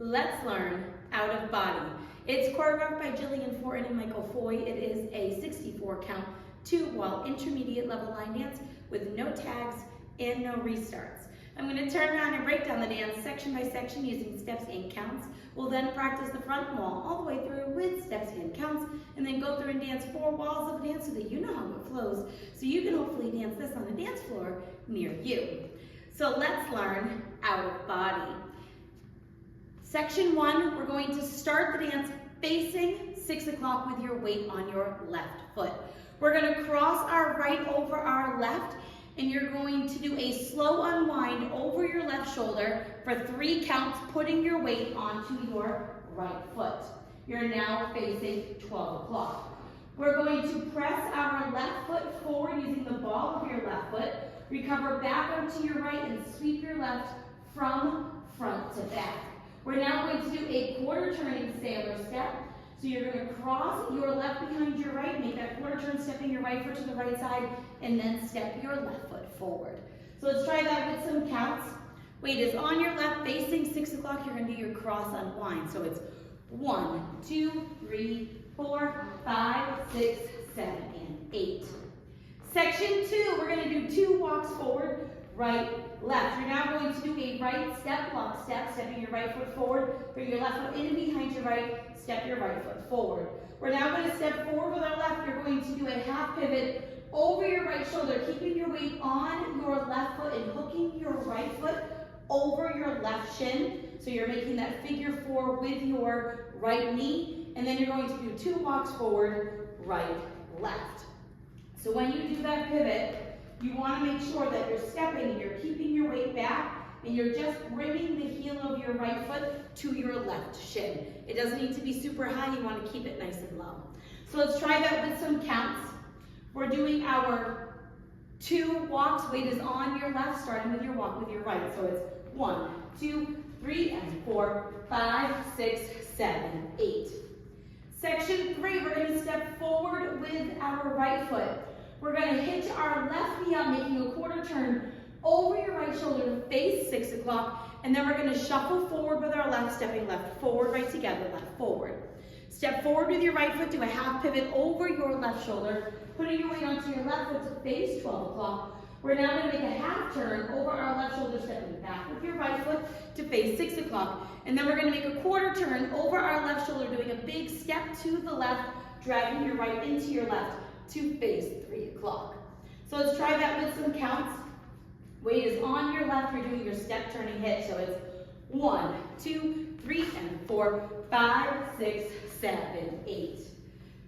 Let's learn Out of Body. It's choreographed by Jillian Fortin and Mike Foye. It is a 64 count, 2-wall intermediate level line dance with no tags and no restarts. I'm going to turn around and break down the dance section by section using steps and counts. We'll then practice the front wall all the way through with steps and counts, and then go through and dance 4 walls of a dance so that you know how it flows, so you can hopefully dance this on a dance floor near you. So let's learn Out of Body. Section 1, we're going to start the dance facing 6 o'clock with your weight on your left foot. We're going to cross our right over our left, and you're going to do a slow unwind over your left shoulder for 3 counts, putting your weight onto your right foot. You're now facing 12 o'clock. We're going to press our left foot forward using the ball of your left foot, recover back onto your right, and sweep your left from front to back. We're now going to do a quarter turning sailor step. So you're going to cross your left behind your right, make that quarter turn, stepping your right foot to the right side, and then step your left foot forward. So let's try that with some counts. Weight is on your left, facing 6 o'clock. You're going to do your cross unwind. So it's 1, 2, 3, 4, 5, 6, 7, and 8. Section 2, we're going to do 2 walks forward, right, left. You're now going to do a right step, lock step, stepping your right foot forward, bring your left foot in and behind your right, step your right foot forward. We're now going to step forward with our left. You're going to do a half pivot over your right shoulder, keeping your weight on your left foot and hooking your right foot over your left shin. So you're making that figure 4 with your right knee, and then you're going to do 2 walks forward, right, left. So when you do that pivot, you want to make sure that you're stepping and you're keeping your weight back, and you're just bringing the heel of your right foot to your left shin. It doesn't need to be super high. You want to keep it nice and low. So let's try that with some counts. We're doing our 2 walks. Weight is on your left, starting with your walk with your right. So it's 1, 2, 3, and 4, 5, 6, 7, 8. Section 3, we're going to step forward with our right foot. We're going to hitch our left knee up, making a quarter turn over your right shoulder to face 6 o'clock, and then we're going to shuffle forward with our left, stepping left forward, right together, left forward. Step forward with your right foot, do a half pivot over your left shoulder, putting your weight onto your left foot to face 12 o'clock. We're now going to make a half turn over our left shoulder, stepping back with your right foot to face 6 o'clock. And then we're going to make a quarter turn over our left shoulder, doing a big step to the left, dragging your right into your left to face 3 o'clock. So let's try that with some counts. Weight is on your left, you're doing your step turning hitch. So it's 1, 2, 3, and 4, 5, 6, 7, 8.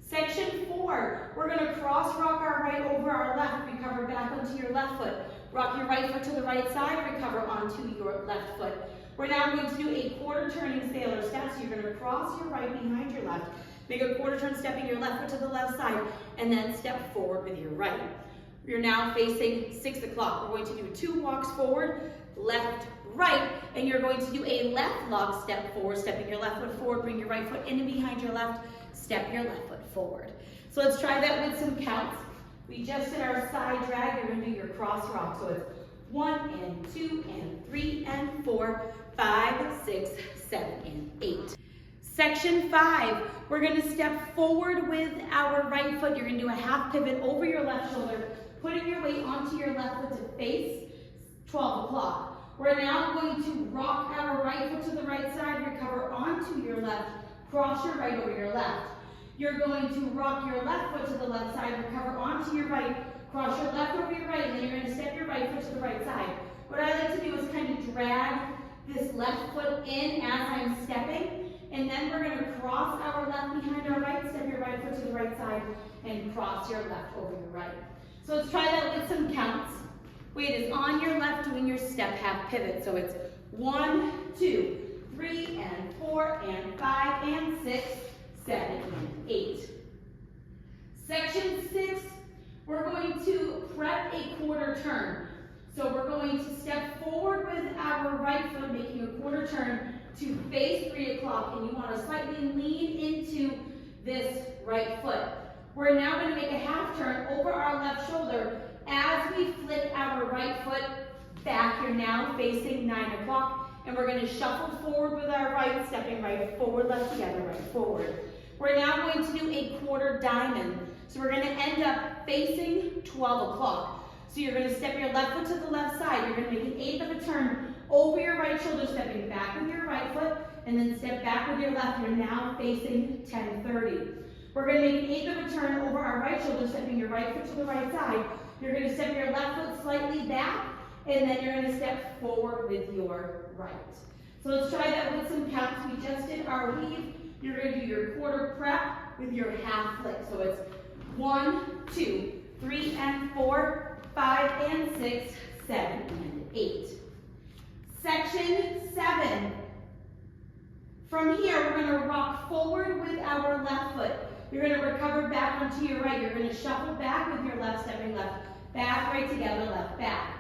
Section 4, we're going to cross rock our right over our left, recover back onto your left foot. Rock your right foot to the right side, recover onto your left foot. We're now going to do a quarter turning sailor step. So you're going to cross your right behind your left, make a quarter turn, stepping your left foot to the left side, and then step forward with your right. You're now facing 6 o'clock. We're going to do 2 walks forward, left, right, and you're going to do a left lock step forward, stepping your left foot forward, bring your right foot in and behind your left, step your left foot forward. So let's try that with some counts. We just did our side drag. You're going to do your cross rock. So it's 1 and 2 and 3 and 4, 5, 6, 7, and 8. Section 5, we're going to step forward with our right foot. You're going to do a half pivot over your left shoulder, putting your weight onto your left foot to face 12 o'clock. We're now going to rock our right foot to the right side, recover onto your left, cross your right over your left. You're going to rock your left foot to the left side, recover onto your right, cross your left over your right, and then you're going to step your right foot to the right side. What I like to do is kind of drag this left foot in as I'm stepping, and then we're going to cross our left behind our right, step your right foot to the right side, and cross your left over your right. So let's try that with some counts. Weight is on your left, doing your step half pivot. So it's 1, 2, 3, and 4, and 5, and 6, 7, and 8. Section 6, we're going to prep a quarter turn. So we're going to step forward with our right foot, making a quarter turn to face 3 o'clock, and you want to slightly lean into this right foot. We're now going to make a half turn over our left shoulder as we flip our right foot back. You're now facing 9 o'clock, and we're going to shuffle forward with our right, stepping right forward, left together, right forward. We're now going to do a quarter diamond. So we're going to end up facing 12 o'clock. So you're going to step your left foot to the left side. You're going to make an eighth of a turn over your right shoulder, stepping back with your right foot, and then step back with your left. You're now facing 10:30. We're going to make an eighth of a turn over our right shoulder, stepping your right foot to the right side. You're going to step your left foot slightly back, and then you're going to step forward with your right. So let's try that with some counts. We just did our weave. You're going to do your quarter prep with your half flick. So it's 1, 2, 3, and 4, 5, and 6, 7, and 8. Section 7. From here, we're going to rock forward with our left foot. You're going to recover back onto your right. You're going to shuffle back with your left, stepping left, back, right together, left, back.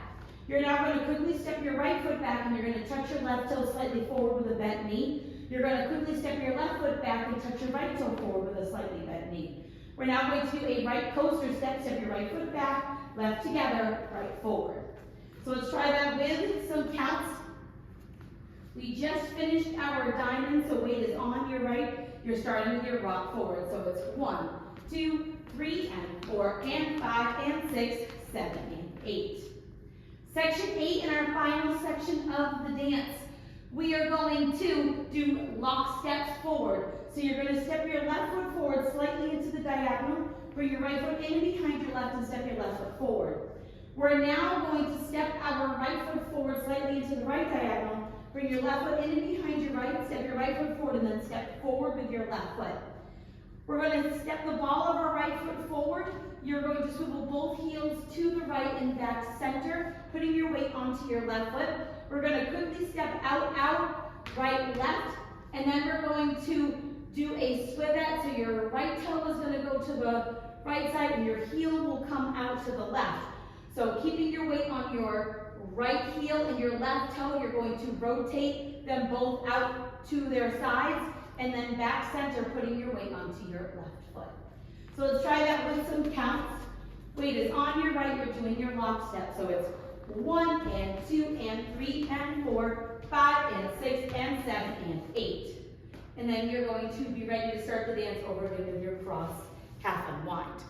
You're now going to quickly step your right foot back, and you're going to touch your left toe slightly forward with a bent knee. You're going to quickly step your left foot back and touch your right toe forward with a slightly bent knee. We're now going to do a right coaster step, step your right foot back, left together, right forward. So let's try that with some counts. We just finished our diamond, so weight is on your right. You're starting with your rock forward. So it's 1, 2, 3, and 4, and 5, and 6, 7, and 8. Section 8 in our final section of the dance. We are going to do lock steps forward. So you're going to step your left foot forward slightly into the diagonal, bring your right foot in behind your left, and step your left foot forward. We're now going to step our right foot forward slightly into the right diagonal, bring your left foot in and behind your right, step your right foot forward, and then step forward with your left foot. We're going to step the ball of our right foot forward. You're going to swivel both heels to the right and back center, putting your weight onto your left foot. We're going to quickly step out, out, right, left, and then we're going to do a swivet. So your right toe is going to go to the right side, and your heel will come out to the left. So keeping your weight on your right heel and your left toe, you're going to rotate them both out to their sides, and then back center, putting your weight onto your left foot. So let's try that with some counts. Weight is on your right, you're doing your lock step. So it's 1 and 2 and 3 and 4, 5 and 6 and 7 and 8. And then you're going to be ready to start the dance over again with your cross half unwind.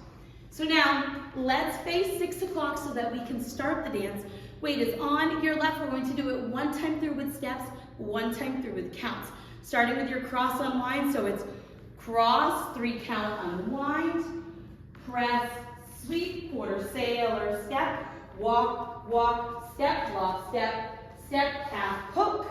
So now, let's face 6 o'clock so that we can start the dance. Weight is on your left. We're going to do it one time through with steps, one time through with counts. Starting with your cross unwind, so it's cross, 3 count unwind, press, sweep, quarter sailor, step, walk, walk, step, lock, step, step, half hook,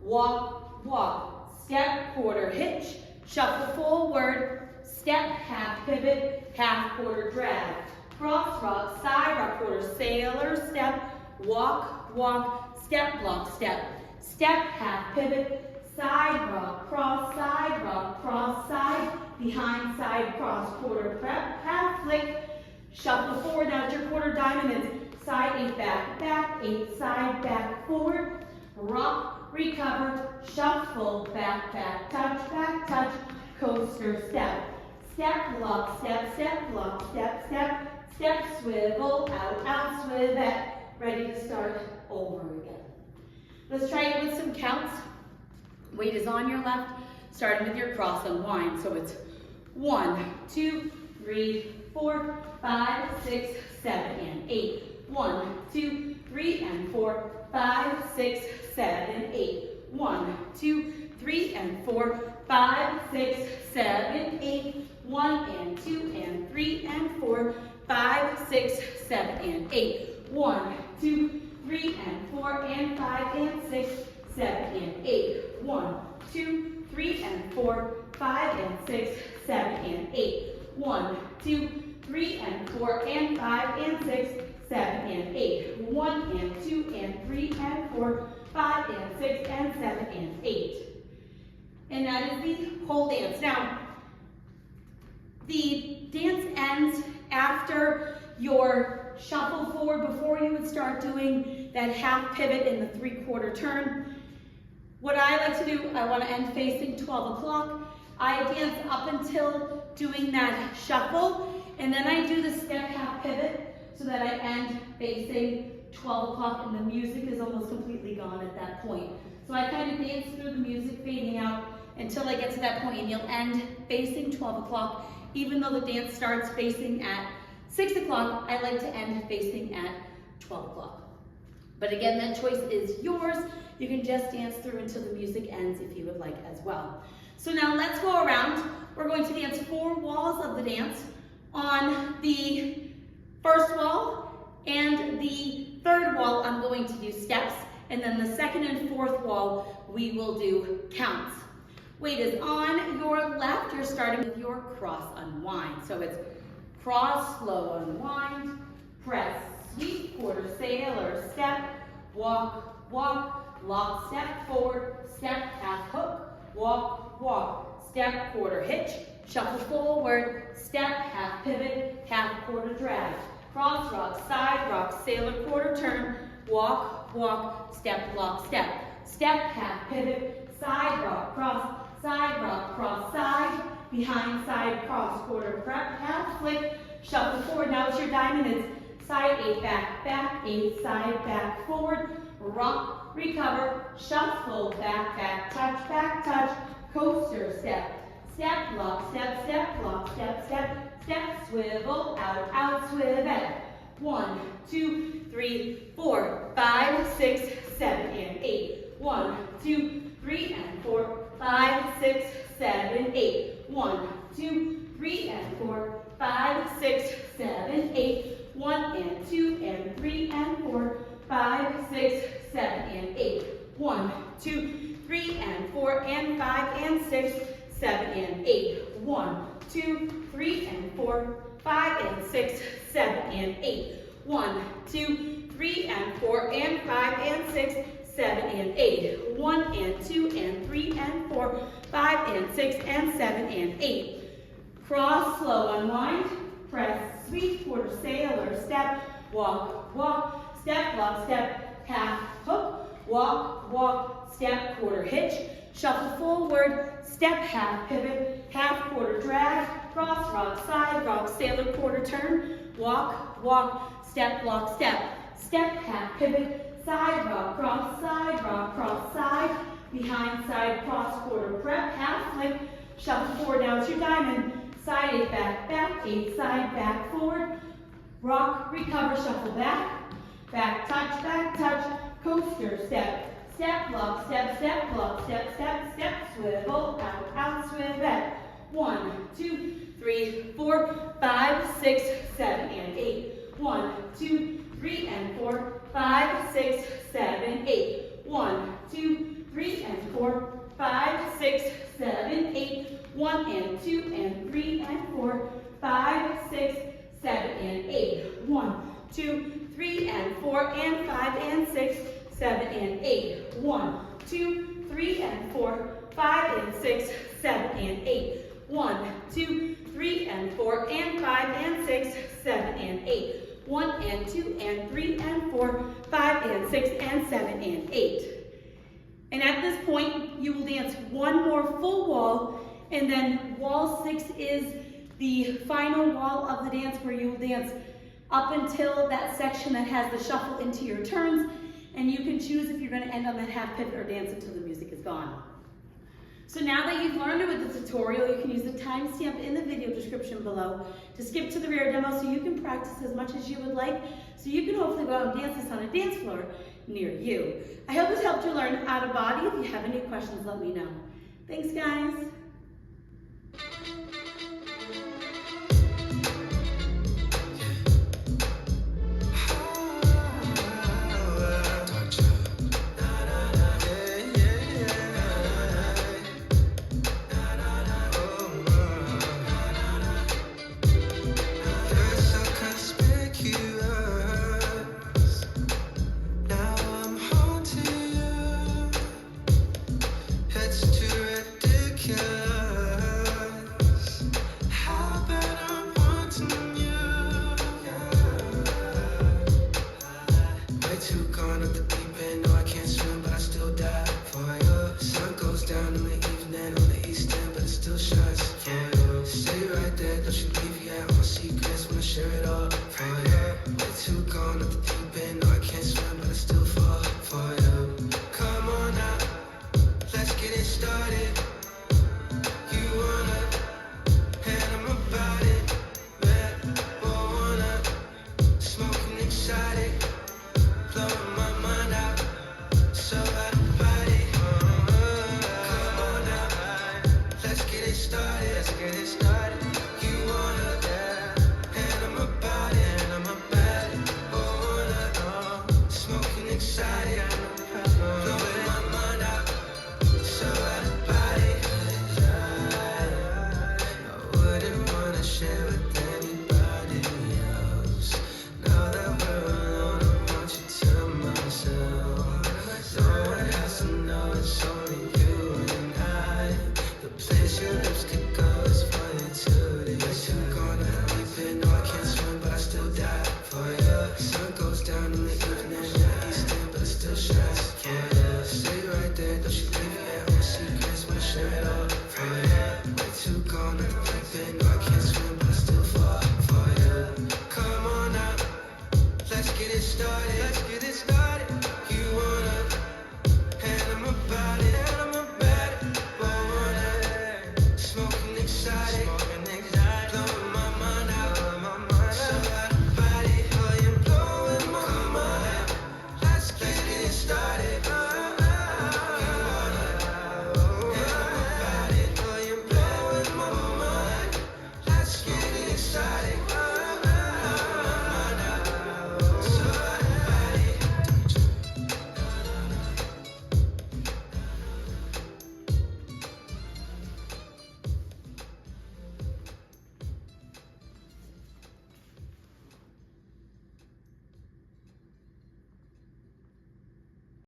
walk, walk, step, quarter hitch, shuffle forward, step, half pivot, half quarter drag, cross rock, side rock, quarter sailor, step, walk, walk, step, block, step, step, half pivot, side rock, cross, side, behind side, cross, quarter prep, half flick, shuffle forward. Now it's your quarter diamond. It's side 8, back, 8, side, back, forward, rock, recover, shuffle, back, touch, coaster, step, step, block, step, block, step, swivel, out, swivel, ready to start over again. Let's try it with some counts. Weight is on your left, starting with your cross unwind. So it's 1, 2, 3, 4, 5, 6, 7, and 8. 1, 2, 3, and 4, 5, 6, 7, 8. 1, 2, 3, and 4, 5, 6, 7, 8. 1 and 2 and 3 and 4, 5, 6, 7, and 8. 1, 2, 3, and 4 and 5 and 6, 7, and 8. 1, 2, 3, and 4, 5 and 6, 7, and 8. 1, 2, 3, and 4 and 5 and 6, 7, and 8. 1 and 2 and 3 and 4, 5 and 6 and 7 and 8. And that is the whole dance. Now, the dance ends after your shuffle forward before you would start doing that half pivot in the 3/4 turn. What I like to do, I want to end facing 12 o'clock. I dance up until doing that shuffle, and then I do the step half pivot so that I end facing 12 o'clock, and the music is almost completely gone at that point. So I kind of dance through the music fading out until I get to that point, and you'll end facing 12 o'clock. Even though the dance starts facing at 6 o'clock, I like to end facing at 12 o'clock. But again, that choice is yours. You can just dance through until the music ends if you would like as well. So now let's go around. We're going to dance 4 walls of the dance. On the first wall and the third wall, I'm going to do steps. And then the second and fourth wall, we will do counts. Weight is on your left. You're starting with your cross unwind. So it's cross, slow unwind, press, sweep, quarter sailor, step, walk, walk, lock, step forward, step, half hook, walk, walk, step, quarter hitch, shuffle forward, step, half pivot, half quarter drag, cross rock, sailor, quarter turn, walk, walk, step, block, step, half pivot, side rock, cross, side, behind side, cross, quarter prep, half flick, shuffle forward. Now it's your diamond. It's side 8, back, 8, side, back, forward, rock, recover, shuffle, back, touch, coaster, step, block, step, swivel, out, swivel. 1, 2, 3, 4, 5, 6, 7, and 8. 1, 2, 3, and 4, 5, 6, 7, 8. 1, 2, 3, and 4, 5, 6, 7, 8. 1 and 2 and 3 and 4, 5, 6, 7, and 8. 1, 2, 3, and 4 and 5 and 6, 7, and 8. 1, 2, 3, and 4, 5 and 6, 7, and 8. 1, 2, 3, and 4 and 5 and 6, 7, and 8. 1 and 2 and 3 and 4, 5 and 6 and 7 and 8. Cross, slow unwind, press, sweep, quarter sailor, step, walk, walk, step, block, step, half hook, walk, walk, step, quarter hitch, shuffle forward, step, half pivot, half quarter drag, cross rock, sailor, quarter turn, walk, walk, step, block, step, step, half pivot, side rock, cross, side, behind, side, cross, quarter prep, half flip, shuffle forward, now it's your diamond, side 8, back, 8, side, back, forward, rock, recover, shuffle back touch, coaster, step, block, step, block, step, swivel, out, swivel, 1, 2, 3, 4, 5, 6, 7, and 8, 1, 2, 3, and 4, 5, 6, 7, 8, 1, 2, 3, and 4, 5, 6, 7, 8, 1 and 2 and 3 and 4, 5, 6, 7, and 8, 1, 2, 3, and 4, and 5, and 6, 7, and 8, 1, 2, 3, and 4, 5, and 6, 7, and 8, 1, 2, 3, and 4, and 5, and 6, 7, and 8, 1 and 2 and 3 and 4, 5, and 6, and 7, and 8. And at this point, you will dance one more full wall, and then wall 6 is the final wall of the dance where you will dance up until that section that has the shuffle into your turns, and you can choose if you're going to end on that half pivot or dance until the music is gone. So now that you've learned it with the tutorial, you can use the timestamp in the video description below to skip to the rear demo so you can practice as much as you would like, so you can hopefully go out and dance this on a dance floor near you. I hope this helped you learn out of body. If you have any questions, let me know. Thanks, guys. Let's get it started.